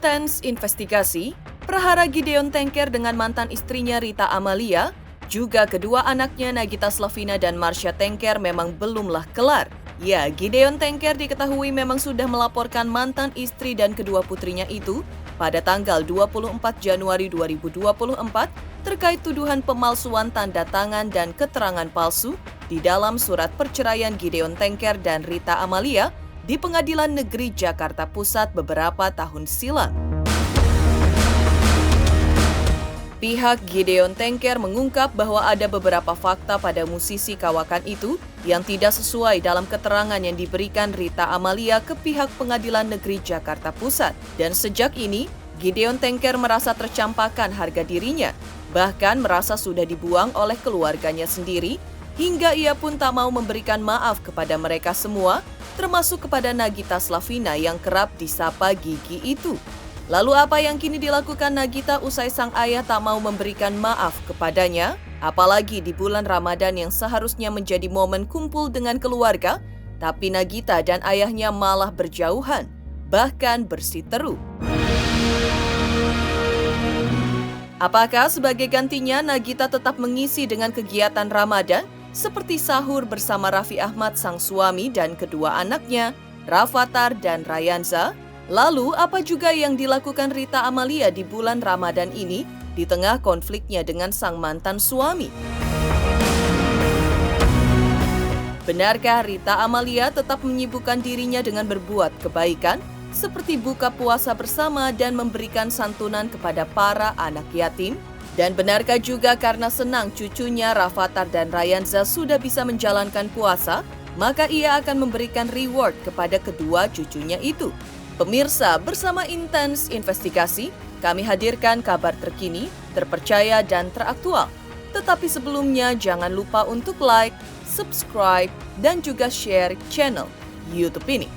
intens investigasi, perhara Gideon Tengker dengan mantan istrinya Rita Amalia, juga kedua anaknya Nagita Slavina dan Marsha Tengker memang belumlah kelar. Ya, Gideon Tengker diketahui memang sudah melaporkan mantan istri dan kedua putrinya itu pada tanggal 24 Januari 2024 terkait tuduhan pemalsuan tanda tangan dan keterangan palsu di dalam surat perceraian Gideon Tengker dan Rita Amalia di Pengadilan Negeri Jakarta Pusat beberapa tahun silam. Pihak Gideon Tengker mengungkap bahwa ada beberapa fakta pada musisi kawakan itu yang tidak sesuai dalam keterangan yang diberikan Rita Amalia ke pihak Pengadilan Negeri Jakarta Pusat. Dan sejak ini, Gideon Tengker merasa tercampakkan harga dirinya, bahkan merasa sudah dibuang oleh keluarganya sendiri, hingga ia pun tak mau memberikan maaf kepada mereka semua, termasuk kepada Nagita Slavina yang kerap disapa Gigi itu. Lalu apa yang kini dilakukan Nagita usai sang ayah tak mau memberikan maaf kepadanya? Apalagi di bulan Ramadan yang seharusnya menjadi momen kumpul dengan keluarga, tapi Nagita dan ayahnya malah berjauhan, bahkan bersiteru. Apakah sebagai gantinya Nagita tetap mengisi dengan kegiatan Ramadan seperti sahur bersama Raffi Ahmad sang suami dan kedua anaknya, Rafattar dan Rayanza? Lalu, apa juga yang dilakukan Rita Amalia di bulan Ramadan ini di tengah konfliknya dengan sang mantan suami? Benarkah Rita Amalia tetap menyibukkan dirinya dengan berbuat kebaikan, seperti buka puasa bersama dan memberikan santunan kepada para anak yatim? Dan benarkah juga karena senang cucunya Rafattar dan Rayanza sudah bisa menjalankan puasa, maka ia akan memberikan reward kepada kedua cucunya itu? Pemirsa, bersama Intens Investigasi, kami hadirkan kabar terkini, terpercaya, dan teraktual. Tetapi sebelumnya, jangan lupa untuk like, subscribe, dan juga share channel YouTube ini.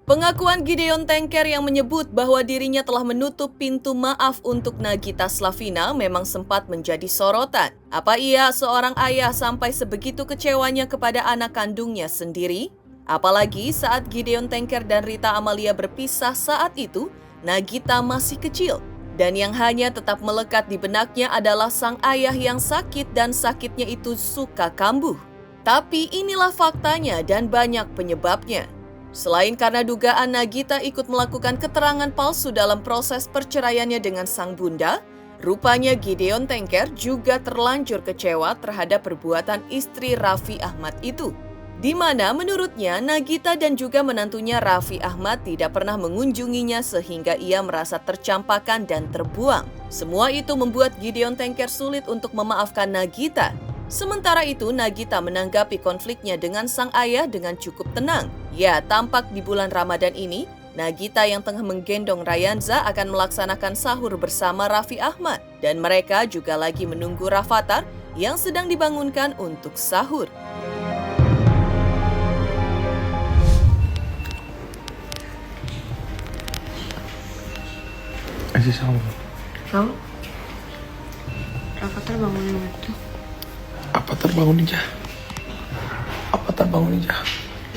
Pengakuan Gideon Tengker yang menyebut bahwa dirinya telah menutup pintu maaf untuk Nagita Slavina memang sempat menjadi sorotan. Apa ia seorang ayah sampai sebegitu kecewanya kepada anak kandungnya sendiri? Apalagi saat Gideon Tengker dan Rita Amalia berpisah saat itu, Nagita masih kecil. Dan yang hanya tetap melekat di benaknya adalah sang ayah yang sakit dan sakitnya itu suka kambuh. Tapi inilah faktanya dan banyak penyebabnya. Selain karena dugaan Nagita ikut melakukan keterangan palsu dalam proses perceraiannya dengan sang bunda, rupanya Gideon Tengker juga terlanjur kecewa terhadap perbuatan istri Raffi Ahmad itu. Di mana menurutnya Nagita dan juga menantunya Raffi Ahmad tidak pernah mengunjunginya sehingga ia merasa tercampakkan dan terbuang. Semua itu membuat Gideon Tengker sulit untuk memaafkan Nagita. Sementara itu, Nagita menanggapi konfliknya dengan sang ayah dengan cukup tenang. Ya, tampak di bulan Ramadan ini, Nagita yang tengah menggendong Rayanza akan melaksanakan sahur bersama Raffi Ahmad. Dan mereka juga lagi menunggu Rafattar yang sedang dibangunkan untuk sahur. Tahu? Rafattar bangunin itu. Avatar bangun aja. Avatar bangun aja.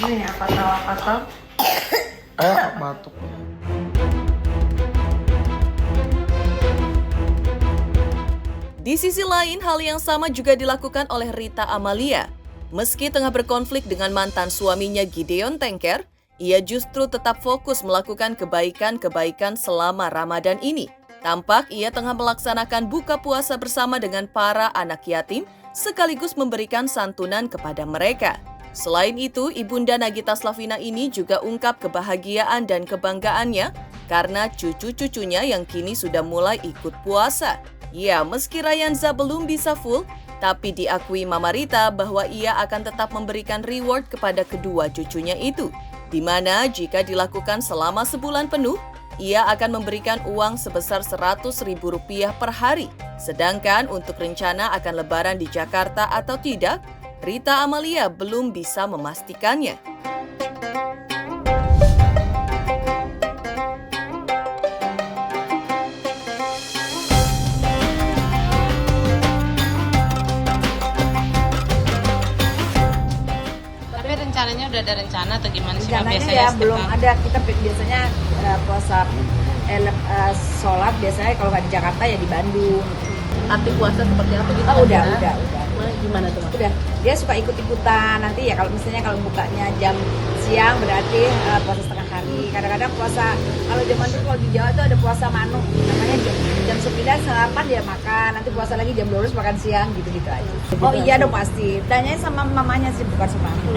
Ini Avatar. Batuk. Di sisi lain, hal yang sama juga dilakukan oleh Rita Amalia. Meski tengah berkonflik dengan mantan suaminya Gideon Tengker, ia justru tetap fokus melakukan kebaikan-kebaikan selama Ramadan ini. Tampak ia tengah melaksanakan buka puasa bersama dengan para anak yatim, sekaligus memberikan santunan kepada mereka. Selain itu, Ibunda Nagita Slavina ini juga ungkap kebahagiaan dan kebanggaannya karena cucu-cucunya yang kini sudah mulai ikut puasa. Ya, meski Rayanza belum bisa full, tapi diakui Mama Rita bahwa ia akan tetap memberikan reward kepada kedua cucunya itu. Di mana jika dilakukan selama sebulan penuh, ia akan memberikan uang sebesar Rp100.000 per hari. Sedangkan untuk rencana akan lebaran di Jakarta atau tidak, Rita Amalia belum bisa memastikannya. Tapi rencananya udah ada rencana atau gimana sih Mbak, Rencananya biasanya ya setiap belum tahun? ada. Kita biasanya puasa sholat biasanya kalau nggak di Jakarta ya di Bandung. Arti puasa seperti apa gitu? Oh, udah. Gimana tuh, Mas? Udah. Dia suka ikut-ikutan. Nanti ya kalau misalnya kalau bukanya jam siang berarti puasa setengah hari. Kadang-kadang puasa kalau zaman dulu kalau di Jawa tuh ada puasa manuk. Namanya jam 9 sarapan dia makan. Nanti puasa lagi jam 12 makan siang gitu-gitu aja. Oh iya dong pasti. Tanyanya sama mamanya sih bukan sama aku.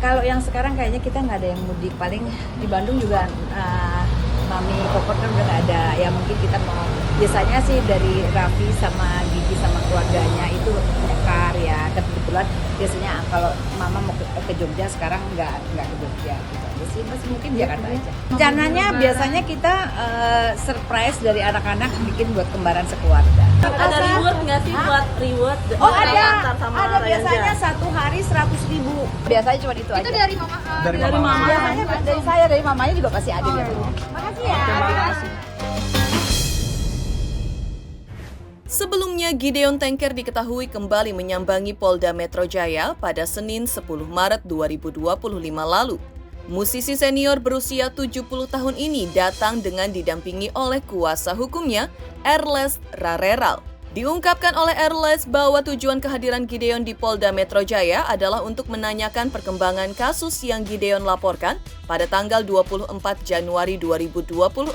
Kalau yang sekarang kayaknya kita nggak ada yang mudik. Paling di Bandung juga Mami Kokor kan udah nggak ada. Ya mungkin kita mau biasanya sih dari Raffi sama Gigi sama keluarganya itu nyekar ya. Kebetulan biasanya kalau Mama mau ke Jogja sekarang nggak ke Jogja gitu aja sih. Masih mungkin Jakarta aja. Rencananya biasanya kita surprise dari anak-anak bikin buat kembaran sekeluarga. Ada reward nggak sih buat reward? Oh Antar sama ada Rayanja? biasanya satu hari 100.000. Biasanya cuma itu aja. Dari mama Dari mama. Biasanya dari saya, dari mamanya juga pasti ada biasanya. Makasih ya. Sebelumnya, Gideon Tengker diketahui kembali menyambangi Polda Metro Jaya pada Senin 10 Maret 2025 lalu. Musisi senior berusia 70 tahun ini datang dengan didampingi oleh kuasa hukumnya, Erles Rareral. Diungkapkan oleh Erles bahwa tujuan kehadiran Gideon di Polda Metro Jaya adalah untuk menanyakan perkembangan kasus yang Gideon laporkan pada tanggal 24 Januari 2024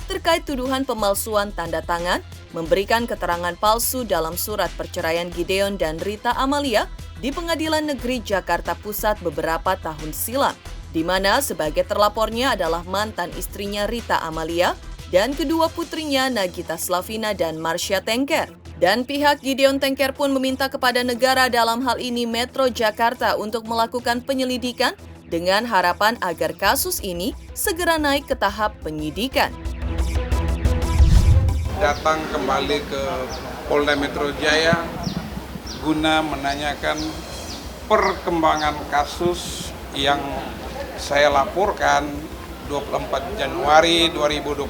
terkait tuduhan pemalsuan tanda tangan, memberikan keterangan palsu dalam surat perceraian Gideon dan Rita Amalia di Pengadilan Negeri Jakarta Pusat beberapa tahun silam, di mana sebagai terlapornya adalah mantan istrinya Rita Amalia dan kedua putrinya Nagita Slavina dan Marsha Tengker. Dan pihak Gideon Tengker pun meminta kepada negara dalam hal ini Metro Jakarta untuk melakukan penyelidikan dengan harapan agar kasus ini segera naik ke tahap penyidikan. Datang kembali ke Polda Metro Jaya guna menanyakan perkembangan kasus yang saya laporkan 24 Januari 2024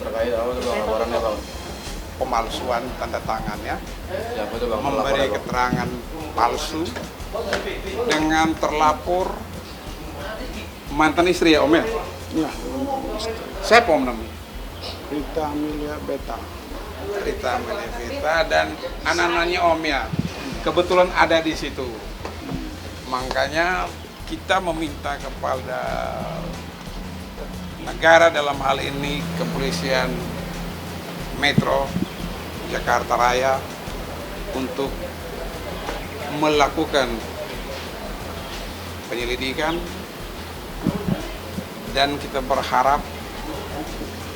Terkait apa tuh bang? Laporannya bang? pemalsuan tanda tangan ya, Siapa tuh bang? memberi Laporannya, Bang? keterangan palsu dengan terlapor mantan istri ya Om ya? Ya, Siapa Om namanya? Rita Amelia Beta. Rita Amelia Beta dan anak-anaknya Om ya, kebetulan ada di situ. Makanya kita meminta kepada negara dalam hal ini kepolisian Metro Jakarta Raya untuk melakukan penyelidikan dan kita berharap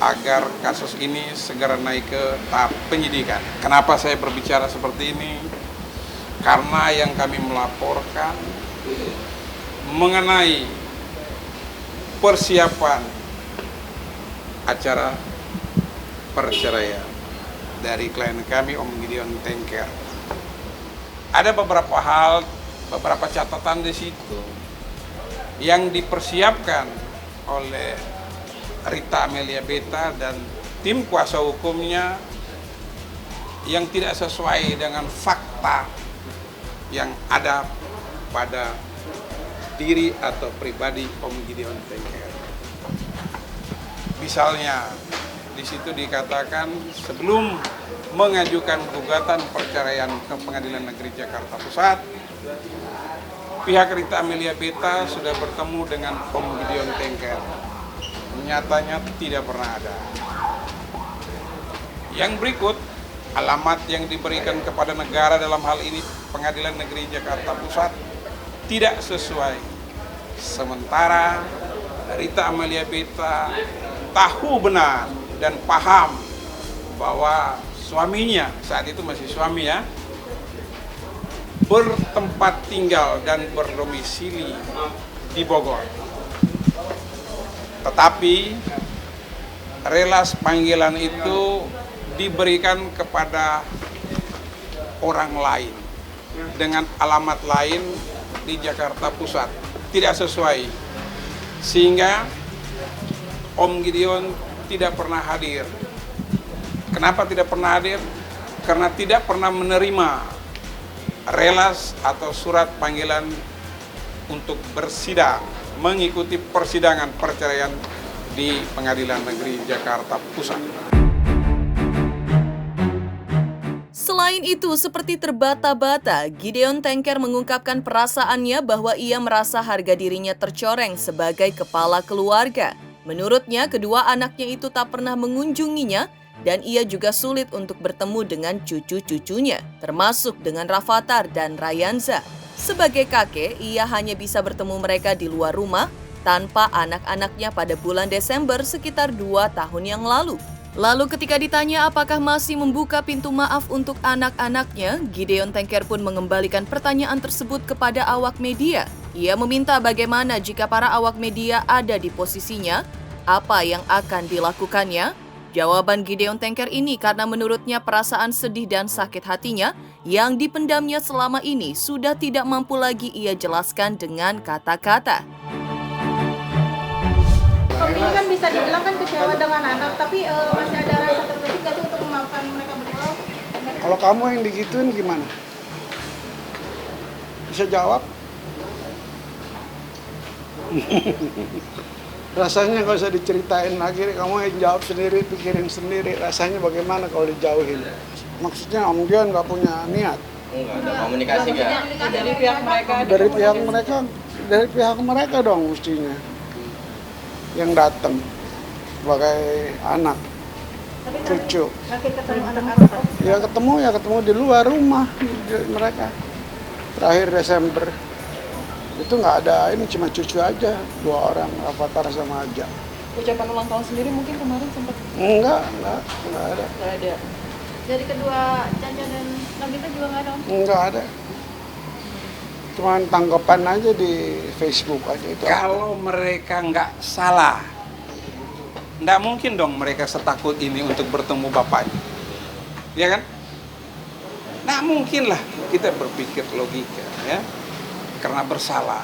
agar kasus ini segera naik ke tahap penyidikan. Kenapa saya berbicara seperti ini? Karena yang kami melaporkan mengenai persiapan acara perceraian dari klien kami Om Gideon Tengker. Ada beberapa hal, beberapa catatan di situ yang dipersiapkan oleh Rita Amelia Beta dan tim kuasa hukumnya yang tidak sesuai dengan fakta yang ada pada diri atau pribadi Om Gideon Tengker. Misalnya, di situ dikatakan sebelum mengajukan gugatan perceraian ke Pengadilan Negeri Jakarta Pusat, pihak Rita Amelia Beta sudah bertemu dengan Om Gideon Tengker. Nyatanya tidak pernah ada. Yang berikut, alamat yang diberikan kepada negara dalam hal ini Pengadilan Negeri Jakarta Pusat tidak sesuai. Sementara Rita Amelia Beta tahu benar dan paham bahwa suaminya, saat itu masih suami ya, bertempat tinggal dan berdomisili di Bogor. Tetapi relas panggilan itu diberikan kepada orang lain dengan alamat lain di Jakarta Pusat. Tidak sesuai. Sehingga Om Gideon tidak pernah hadir. Kenapa tidak pernah hadir? Karena tidak pernah menerima relas atau surat panggilan untuk bersidang, mengikuti persidangan perceraian di Pengadilan Negeri Jakarta Pusat. Selain itu, seperti terbata-bata, Gideon Tengker mengungkapkan perasaannya bahwa ia merasa harga dirinya tercoreng sebagai kepala keluarga. Menurutnya, kedua anaknya itu tak pernah mengunjunginya dan ia juga sulit untuk bertemu dengan cucu-cucunya, termasuk dengan Rafathar dan Rayanza. Sebagai kakek, ia hanya bisa bertemu mereka di luar rumah tanpa anak-anaknya pada bulan Desember sekitar 2 tahun yang lalu. Lalu ketika ditanya apakah masih membuka pintu maaf untuk anak-anaknya, Gideon Tengker pun mengembalikan pertanyaan tersebut kepada awak media. Ia meminta bagaimana jika para awak media ada di posisinya, apa yang akan dilakukannya. Jawaban Gideon Tengker ini karena menurutnya perasaan sedih dan sakit hatinya yang dipendamnya selama ini sudah tidak mampu lagi ia jelaskan dengan kata-kata. Ini kan bisa dibilang kan kecewa dengan anak, tapi masih ada rasa terbesit nggak sih untuk memaafkan mereka berdua? Kalau kamu yang digituin gimana? Bisa jawab? Rasanya kalau usah diceritain lagi, kamu yang jawab sendiri, pikirin sendiri. Rasanya bagaimana kalau dijauhin? Maksudnya Om Gideon nggak punya niat? Enggak ada komunikasi nggak? Dari pihak mereka. Dari pihak mereka dong mestinya. Yang datang sebagai anak, cucu. Ketemu anak-anak. Ya ketemu di luar rumah mereka. Terakhir Desember. Itu nggak ada, ini cuma cucu aja, 2 orang, Rafathar sama Aja. Ucapan ulang tahun sendiri mungkin kemarin sempat Enggak ada. nggak ada. Dari kedua Caca dan Nagita juga nggak ada. Enggak ada. Cuma tanggapan aja di Facebook aja itu. Kalau mereka nggak salah, nggak mungkin dong mereka setakut ini untuk bertemu bapaknya. Ya kan? Nggak mungkin lah, kita berpikir logika ya. Karena bersalah.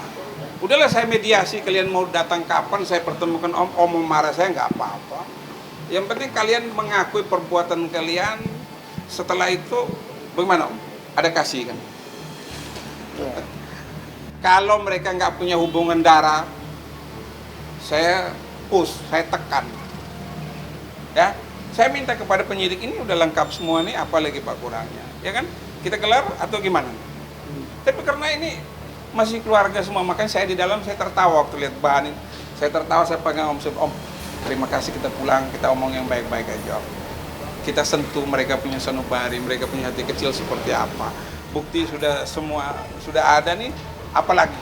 Udahlah saya mediasi, kalian mau datang kapan saya pertemukan om mau marah saya nggak apa-apa. Yang penting kalian mengakui perbuatan kalian. Setelah itu bagaimana om? Ada kasih kan? Ya. Kalau mereka nggak punya hubungan darah, saya push, saya tekan. Ya, saya minta kepada penyidik ini udah lengkap semua nih, apalagi pak kurangnya, ya kan? Kita gelar atau gimana? Tapi karena ini masih keluarga semua, makanya saya di dalam saya tertawa waktu lihat bahan ini. Saya tertawa, saya pegang om, terima kasih, kita pulang, kita omong yang baik-baik aja om. Kita sentuh mereka punya sanubari, mereka punya hati kecil seperti apa. Bukti sudah semua sudah ada nih, apalagi?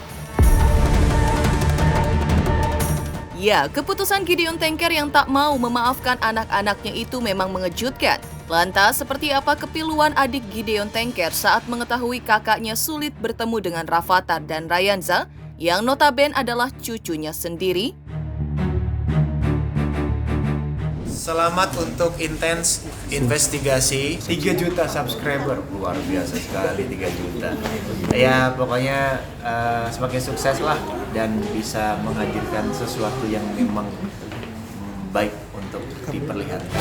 Ya, keputusan Gideon Tengker yang tak mau memaafkan anak-anaknya itu memang mengejutkan. Lantas, seperti apa kepiluan adik Gideon Tengker saat mengetahui kakaknya sulit bertemu dengan Rafathar dan Rayanza, yang notabene adalah cucunya sendiri? Selamat untuk intens investigasi. 3 juta subscriber, luar biasa sekali 3 juta. Ya pokoknya semakin sukses lah dan bisa menghadirkan sesuatu yang memang baik untuk diperlihatkan.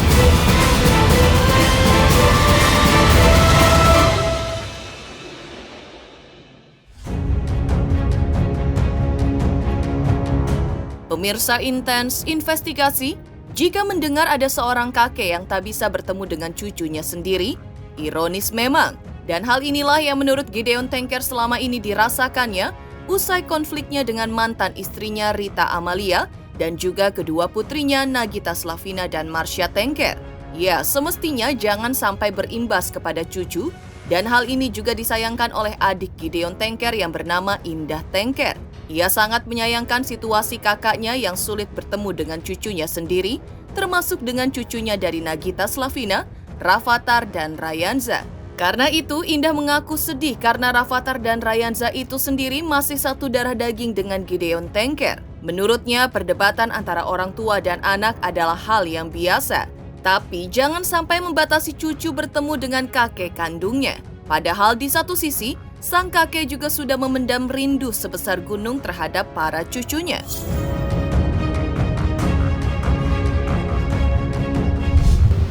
Pemirsa Intens Investigasi, jika mendengar ada seorang kakek yang tak bisa bertemu dengan cucunya sendiri, ironis memang. Dan hal inilah yang menurut Gideon Tengker selama ini dirasakannya usai konfliknya dengan mantan istrinya Rita Amalia dan juga kedua putrinya Nagita Slavina dan Marsha Tengker. Ya, semestinya jangan sampai berimbas kepada cucu, dan hal ini juga disayangkan oleh adik Gideon Tengker yang bernama Indah Tengker. Ia sangat menyayangkan situasi kakaknya yang sulit bertemu dengan cucunya sendiri, termasuk dengan cucunya dari Nagita Slavina, Rafathar, dan Rayanza. Karena itu, Indah mengaku sedih karena Rafathar dan Rayanza itu sendiri masih satu darah daging dengan Gideon Tengker. Menurutnya, perdebatan antara orang tua dan anak adalah hal yang biasa. Tapi jangan sampai membatasi cucu bertemu dengan kakek kandungnya. Padahal di satu sisi, sang kakek juga sudah memendam rindu sebesar gunung terhadap para cucunya.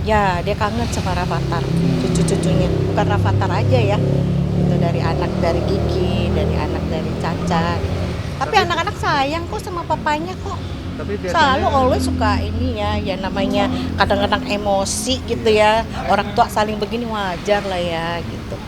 Ya, dia kangen sama Rafathar, cucu-cucunya. Bukan Rafathar aja ya, itu dari anak dari Gigi, dari anak dari Caca. Tapi anak-anak sayang kok sama papanya kok. Selalu always suka ini ya namanya kadang-kadang emosi gitu ya. Orang tua saling begini wajar lah ya gitu.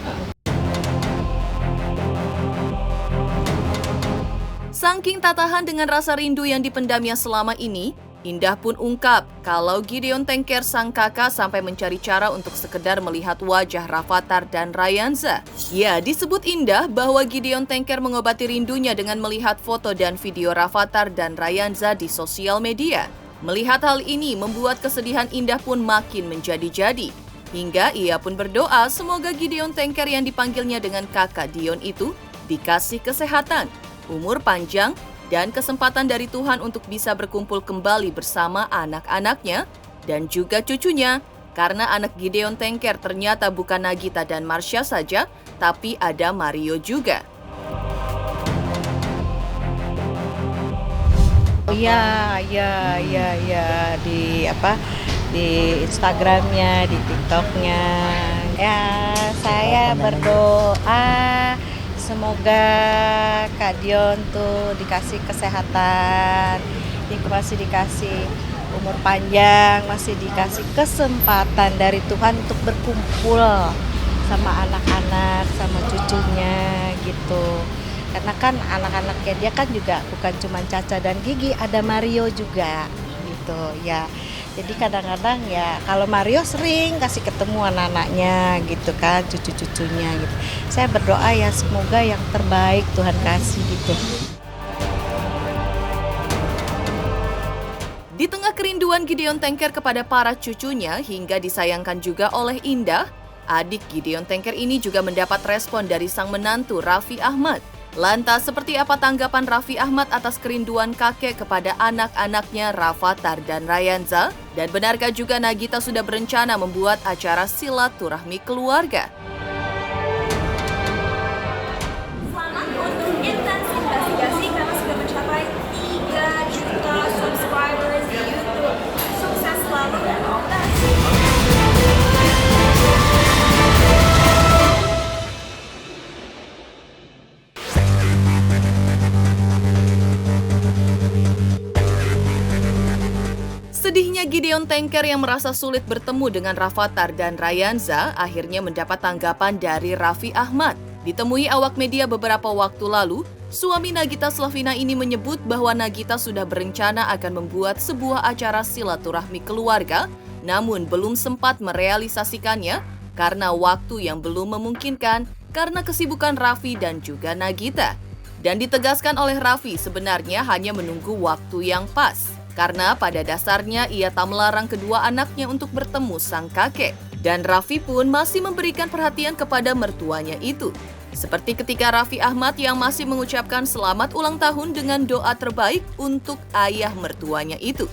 Saking tak tahan dengan rasa rindu yang dipendamnya selama ini, Indah pun ungkap kalau Gideon Tengker sang kakak sampai mencari cara untuk sekedar melihat wajah Rafathar dan Rayanza. Ya, disebut Indah bahwa Gideon Tengker mengobati rindunya dengan melihat foto dan video Rafathar dan Rayanza di sosial media. Melihat hal ini membuat kesedihan Indah pun makin menjadi-jadi. Hingga ia pun berdoa semoga Gideon Tengker yang dipanggilnya dengan kakak Dion itu dikasih kesehatan, umur panjang, dan kesempatan dari Tuhan untuk bisa berkumpul kembali bersama anak-anaknya dan juga cucunya. Karena anak Gideon Tengker ternyata bukan Nagita dan Marsha saja, tapi ada Mario juga. Iya, di Instagramnya, di TikToknya. Ya, saya berdoa semoga Kak Dion tuh dikasih kesehatan, masih dikasih umur panjang, masih dikasih kesempatan dari Tuhan untuk berkumpul sama anak-anak, sama cucunya gitu. Karena kan anak-anaknya dia kan juga bukan cuma Caca dan Gigi, ada Mario juga gitu ya. Jadi kadang-kadang ya kalau Mario sering kasih ketemu anak-anaknya gitu kan, cucu-cucunya gitu. Saya berdoa ya semoga yang terbaik Tuhan kasih gitu. Di tengah kerinduan Gideon Tengker kepada para cucunya hingga disayangkan juga oleh Indah, adik Gideon Tengker ini juga mendapat respon dari sang menantu Raffi Ahmad. Lantas, seperti apa tanggapan Raffi Ahmad atas kerinduan kakek kepada anak-anaknya Rafathar dan Rayanza? Dan benarkah juga Nagita sudah berencana membuat acara silaturahmi keluarga? Selamat untuk Intens Investigasi karena sudah mencapai 3 juta subscribers di YouTube. Sukses selalu dan all the best. Sedihnya Gideon Tengker yang merasa sulit bertemu dengan Rafathar dan Rayanza akhirnya mendapat tanggapan dari Raffi Ahmad. Ditemui awak media beberapa waktu lalu, suami Nagita Slavina ini menyebut bahwa Nagita sudah berencana akan membuat sebuah acara silaturahmi keluarga, namun belum sempat merealisasikannya karena waktu yang belum memungkinkan karena kesibukan Raffi dan juga Nagita. Dan ditegaskan oleh Raffi sebenarnya hanya menunggu waktu yang pas. Karena pada dasarnya ia tak melarang kedua anaknya untuk bertemu sang kakek. Dan Raffi pun masih memberikan perhatian kepada mertuanya itu. Seperti ketika Raffi Ahmad yang masih mengucapkan selamat ulang tahun dengan doa terbaik untuk ayah mertuanya itu.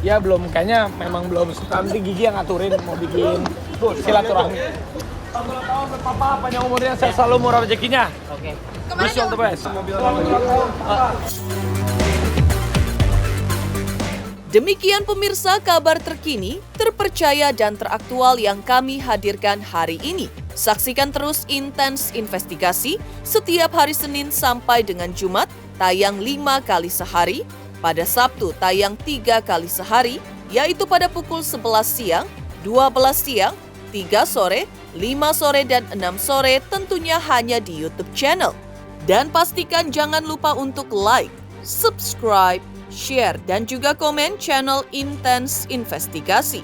Ya belum, kayaknya memang belum. Nanti Gigi yang ngaturin mau bikin silaturahmi. Tahun Papa panjang umurnya, saya selalu murah rezekinya. Oke. Wish you all the best. Demikian pemirsa kabar terkini, terpercaya dan teraktual yang kami hadirkan hari ini. Saksikan terus Intens Investigasi setiap hari Senin sampai dengan Jumat, tayang 5 kali sehari. Pada Sabtu tayang 3 kali sehari, yaitu pada pukul 11 siang, 12 siang, 3 sore, 5 sore, dan 6 sore tentunya hanya di YouTube channel. Dan pastikan jangan lupa untuk like, subscribe, share, dan juga komen channel Intens Investigasi.